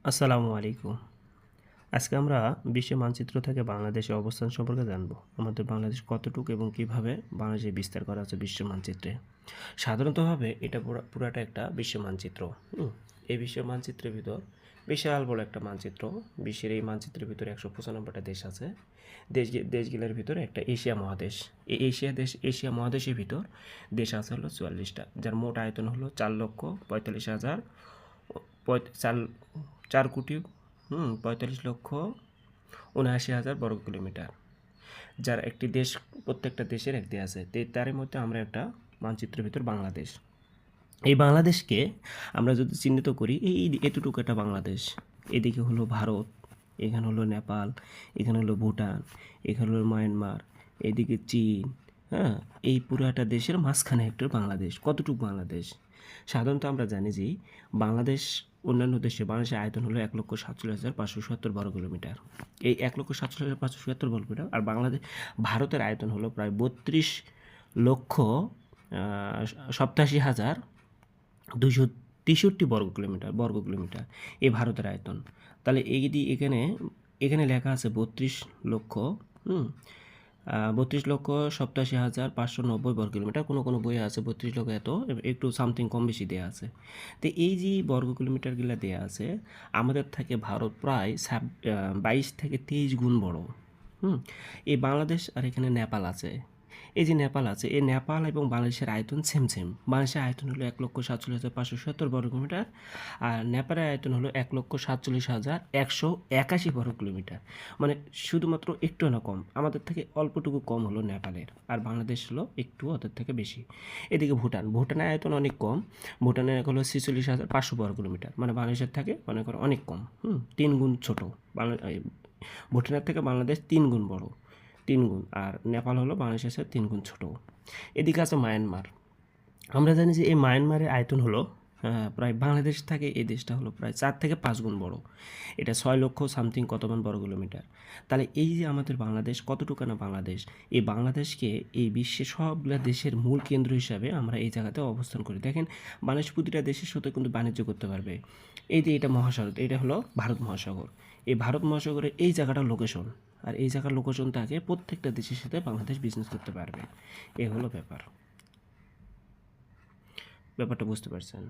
আসসালামু আলাইকুম। আজকে আমরা বিশ্ব মানচিত্র থেকে বাংলাদেশের অবস্থান সম্পর্কে জানব। আমাদের বাংলাদেশ কতটুকু এবং কিভাবে বাংলাদেশের বিস্তার করা আছে বিশ্ব মানচিত্রে। সাধারণতভাবে এটা পুরাটা একটা বিশ্ব মানচিত্র। এই বিশ্ব মানচিত্রের ভিতর বিশাল বড় একটা মানচিত্র। বিশ্বের এই মানচিত্রের ভিতরে ১৯৫টা দেশ আছে। দেশগুলোর ভিতরে একটা এশিয়া মহাদেশ। এই এশিয়া মহাদেশের ভিতর দেশ আছে হলো ৪৪টা, যার মোট আয়তন হলো ৪,৪৫,০০০ চার ৪,৪,৪,৪,৭,৭,৭,৭,৭,৭,৭,৭,৭,৭,৭,৭,৭,৭,৭,৭,৭,৭,৭,৭,৭,৭,৪,৭,৭,৭,৭,৭,৭,৭,৭,৭,৭,৭,৭,৭,৭,৭,৭,৭,৭,৭,৭,৭,৭,৭,৭,৭,৭,৭,7,. যার একটি দেশ, প্রত্যেকটা দেশের একটি আছে। তারই মধ্যে আমরা একটা মানচিত্রের ভিতর বাংলাদেশ। এই বাংলাদেশকে আমরা যদি চিহ্নিত করি, এতটুকু একটা বাংলাদেশ। এদিকে হলো ভারত, এখানে হলো নেপাল, এখানে হলো ভুটান, এখানে হলো মায়ানমার, এদিকে চীন। হ্যাঁ, এই পুরাটা দেশের মাঝখানে একটা বাংলাদেশ। কতটুকু বাংলাদেশ? সাধারণত আমরা জানি যে বাংলাদেশ অন্যান্য দেশে বাংলাদেশের আয়তন হলো ১,৪৭,৫৭০ বর্গ কিলোমিটার। এই ১,৪৭,৫৭০ বর্গ কিলোমিটার। আর ভারতের আয়তন হলো প্রায় ৩২,৮৭,২৬৩ বর্গ কিলোমিটার। এই ভারতের আয়তন। তাহলে এখানে লেখা আছে ৩২,৮৭,৫৯০ বর্গ কিলোমিটার। কোনো বইয়ে আছে ৩২ লক্ষ এত, একটু সামথিং কম বেশি দেওয়া আছে। তো এই যে বর্গ কিলোমিটারগুলো দেওয়া আছে, আমাদের থেকে ভারত প্রায় ২২ থেকে ২৩ গুণ বড়। এই বাংলাদেশ আর এখানে নেপাল আছে। এই যে নেপাল আছে, এই নেপাল এবং বাংলাদেশের আয়তন সেম। বাংলাদেশের আয়তন হলো ১,৪৭,৫৭০ বর্গ কিলোমিটার, আর নেপালের আয়তন হলো ১,৪৭,১৮১ বর্গ কিলোমিটার। মানে শুধুমাত্র একটু না কম, আমাদের থেকে অল্পটুকু কম হলো নেপালের, আর বাংলাদেশ হলো একটু ওদের থেকে বেশি। এদিকে ভুটানের আয়তন অনেক কম। ভুটানের হলো ৪৬,৫০০ বর্গ কিলোমিটার, মানে বাংলাদেশের থেকে মনে করো অনেক কম। ৩ গুণ ছোটো। ভুটানের থেকে বাংলাদেশ ৩ গুণ বড়, ৩ গুণ। আর নেপাল হলো বাংলাদেশের সাথে ৩ গুণ ছোটো। এদিকে আছে মায়ানমার। আমরা জানি যে এই মায়ানমারের আয়তন হলো প্রায় বাংলাদেশ থেকে এই দেশটা হলো প্রায় ৪ থেকে ৫ গুণ বড়। এটা ৬ লক্ষ সামথিং কতমান বর্গ কিলোমিটার। তাহলে এই যে আমাদের বাংলাদেশ কতটুকু না বাংলাদেশ, এই বাংলাদেশকে এই বিশ্বের সবগুলো দেশের মূল কেন্দ্র হিসাবে আমরা এই জায়গাতে অবস্থান করি। দেখেন, বাংলাদেশ প্রতিটা দেশের সাথে কিন্তু বাণিজ্য করতে পারবে। এই যে এটা মহাসাগর, এটা হলো ভারত মহাসাগর। এই ভারত মহাসাগরের এই জায়গাটার লোকেশন, আর এই জায়গার লোকেশন থাকে প্রত্যেকটা দেশের সাথে বাংলাদেশ বিজনেস করতে পারবে। এই হলো ব্যাপারটা বুঝতে পারছেন?